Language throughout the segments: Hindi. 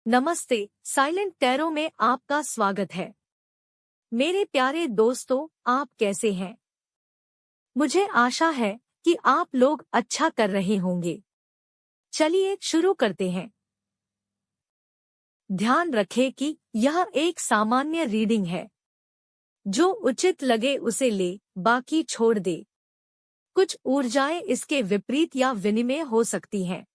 नमस्ते, साइलेंट टैरो में आपका स्वागत है। मेरे प्यारे दोस्तों, आप कैसे हैं? मुझे आशा है कि आप लोग अच्छा कर रहे होंगे। चलिए शुरू करते हैं। ध्यान रखें कि यह एक सामान्य रीडिंग है। जो उचित लगे उसे ले, बाकी छोड़ दे। कुछ ऊर्जाएं इसके विपरीत या विनिमय हो सकती हैं।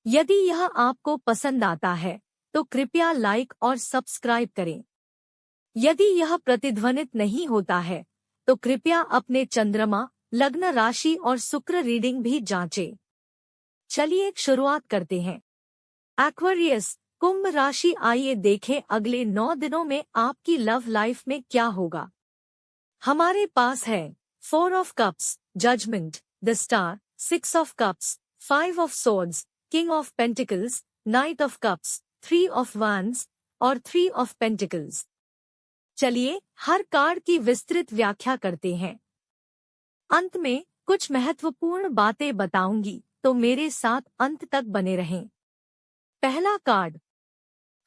यदि यह आपको पसंद आता है तो कृपया लाइक और सब्सक्राइब करें। यदि यह प्रतिध्वनित नहीं होता है तो कृपया अपने चंद्रमा, लग्न राशि और शुक्र रीडिंग भी जांचें। चलिए शुरुआत करते हैं। एक्वेरियस, कुंभ राशि। आइए देखें अगले 9 दिनों में आपकी लव लाइफ में क्या होगा। हमारे पास है 4 of cups, judgement, the star, 6 of cups, 5 of swords, king of pentacles, knight of cups, 3 of wands और 3 ऑफ पेंटिकल्स। चलिए हर कार्ड की विस्तृत व्याख्या करते हैं। अंत में कुछ महत्वपूर्ण बातें बताऊंगी, तो मेरे साथ अंत तक बने रहें। पहला कार्ड,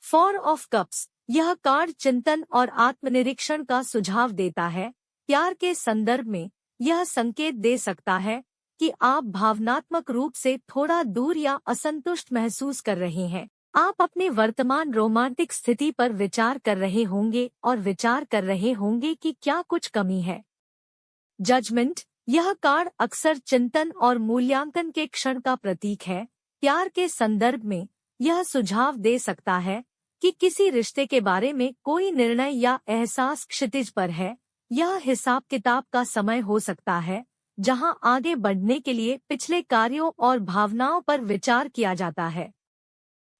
4 ऑफ कप्स। यह कार्ड चिंतन और आत्मनिरीक्षण का सुझाव देता है। प्यार के संदर्भ में यह संकेत दे सकता है कि आप भावनात्मक रूप से थोड़ा दूर या असंतुष्ट महसूस कर रहे हैं। आप अपने वर्तमान रोमांटिक स्थिति पर विचार कर रहे होंगे और विचार कर रहे होंगे कि क्या कुछ कमी है। जजमेंट, यह कार्ड अक्सर चिंतन और मूल्यांकन के क्षण का प्रतीक है। प्यार के संदर्भ में यह सुझाव दे सकता है कि किसी रिश्ते के बारे में कोई निर्णय या एहसास क्षितिज पर है। यह हिसाब किताब का समय हो सकता है, जहां आगे बढ़ने के लिए पिछले कार्यों और भावनाओं पर विचार किया जाता है।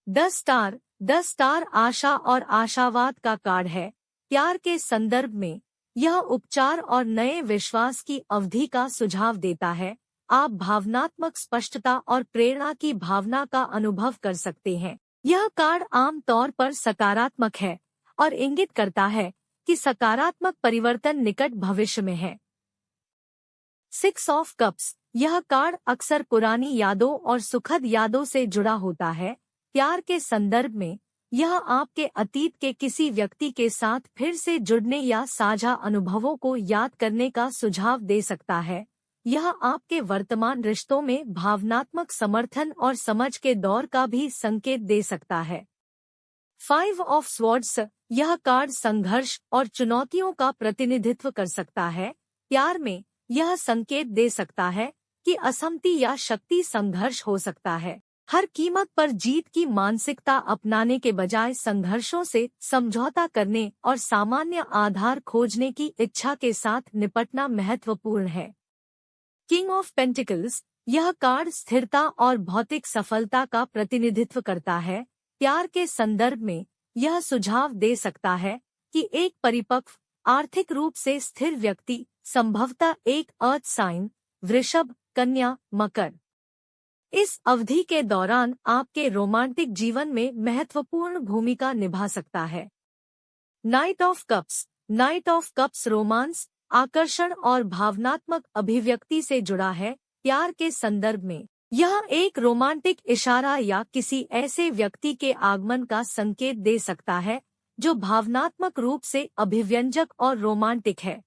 द स्टार आशा और आशावाद का कार्ड है। प्यार के संदर्भ में यह उपचार और नए विश्वास की अवधि का सुझाव देता है। आप भावनात्मक स्पष्टता और प्रेरणा की भावना का अनुभव कर सकते हैं। यह कार्ड आम तौर पर सकारात्मक है और इंगित करता है कि सकारात्मक परिवर्तन निकट भविष्य में है। 6 ऑफ कप्स, यह कार्ड अक्सर पुरानी यादों और सुखद यादों से जुड़ा होता है। प्यार के संदर्भ में यह आपके अतीत के किसी व्यक्ति के साथ फिर से जुड़ने या साझा अनुभवों को याद करने का सुझाव दे सकता है। यह आपके वर्तमान रिश्तों में भावनात्मक समर्थन और समझ के दौर का भी संकेत दे सकता है। 5 ऑफ स्वॉर्ड्स, यह कार्ड संघर्ष और चुनौतियों का प्रतिनिधित्व कर सकता है। प्यार में यह संकेत दे सकता है कि असहमति या शक्ति संघर्ष हो सकता है। हर कीमत पर जीत की मानसिकता अपनाने के बजाय संघर्षों से समझौता करने और सामान्य आधार खोजने की इच्छा के साथ निपटना महत्वपूर्ण है। किंग ऑफ पेंटिकल्स, यह कार्ड स्थिरता और भौतिक सफलता का प्रतिनिधित्व करता है। प्यार के संदर्भ में यह सुझाव दे सकता है कि एक परिपक्व, आर्थिक रूप से स्थिर व्यक्ति, संभवतः एक अर्थ साइन, वृषभ, कन्या, मकर, इस अवधि के दौरान आपके रोमांटिक जीवन में महत्वपूर्ण भूमिका निभा सकता है। नाइट ऑफ कप्स रोमांस, आकर्षण और भावनात्मक अभिव्यक्ति से जुड़ा है। प्यार के संदर्भ में यह एक रोमांटिक इशारा या किसी ऐसे व्यक्ति के आगमन का संकेत दे सकता है जो भावनात्मक रूप से अभिव्यंजक और रोमांटिक है।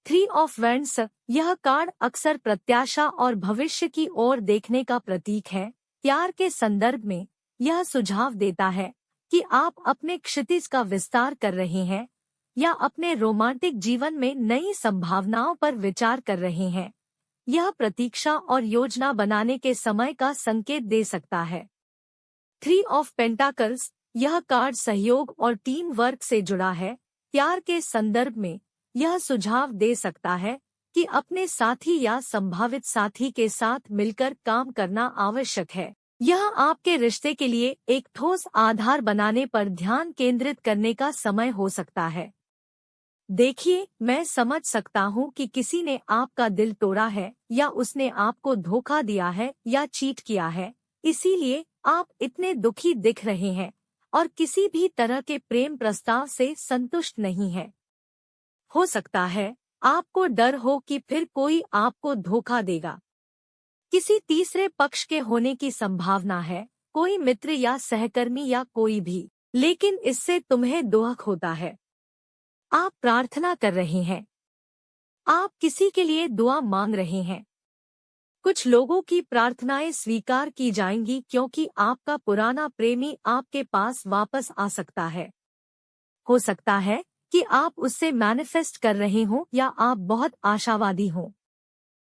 3 ऑफ वैंड्स, यह कार्ड अक्सर प्रत्याशा और भविष्य की ओर देखने का प्रतीक है। प्यार के संदर्भ में यह सुझाव देता है कि आप अपने क्षितिज का विस्तार कर रहे हैं या अपने रोमांटिक जीवन में नई संभावनाओं पर विचार कर रहे हैं। यह प्रतीक्षा और योजना बनाने के समय का संकेत दे सकता है। 3 ऑफ पेंटाकल्स, यह कार्ड सहयोग और टीम वर्क से जुड़ा है। प्यार के संदर्भ में यह सुझाव दे सकता है कि अपने साथी या संभावित साथी के साथ मिलकर काम करना आवश्यक है। यह आपके रिश्ते के लिए एक ठोस आधार बनाने पर ध्यान केंद्रित करने का समय हो सकता है। देखिए, मैं समझ सकता हूँ कि किसी ने आपका दिल तोड़ा है या उसने आपको धोखा दिया है या चीट किया है, इसीलिए आप इतने दुखी दिख रहे हैं और किसी भी तरह के प्रेम प्रस्ताव से संतुष्ट नहीं है। हो सकता है आपको डर हो कि फिर कोई आपको धोखा देगा। किसी तीसरे पक्ष के होने की संभावना है। कोई मित्र या सहकर्मी या कोई भी, लेकिन इससे तुम्हें दुख होता है। आप प्रार्थना कर रहे हैं। आप किसी के लिए दुआ मांग रहे हैं। कुछ लोगों की प्रार्थनाएं स्वीकार की जाएंगी क्योंकि आपका पुराना प्रेमी आपके पास वापस आ सकता है। हो सकता है कि आप उससे मैनिफेस्ट कर रहे हों या आप बहुत आशावादी हों।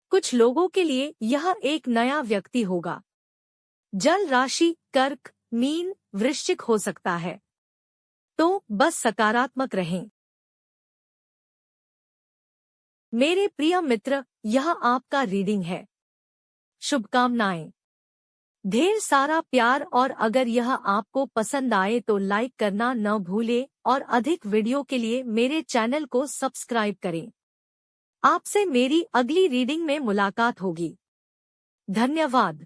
कुछ लोगों के लिए यह एक नया व्यक्ति होगा। जल राशि कर्क, मीन, वृश्चिक हो सकता है। तो बस सकारात्मक रहें। मेरे प्रिय मित्र, यह आपका रीडिंग है। शुभकामनाएं। ढेर सारा प्यार, और अगर यह आपको पसंद आए तो लाइक करना न भूलें और अधिक वीडियो के लिए मेरे चैनल को सब्सक्राइब करें। आपसे मेरी अगली रीडिंग में मुलाकात होगी। धन्यवाद।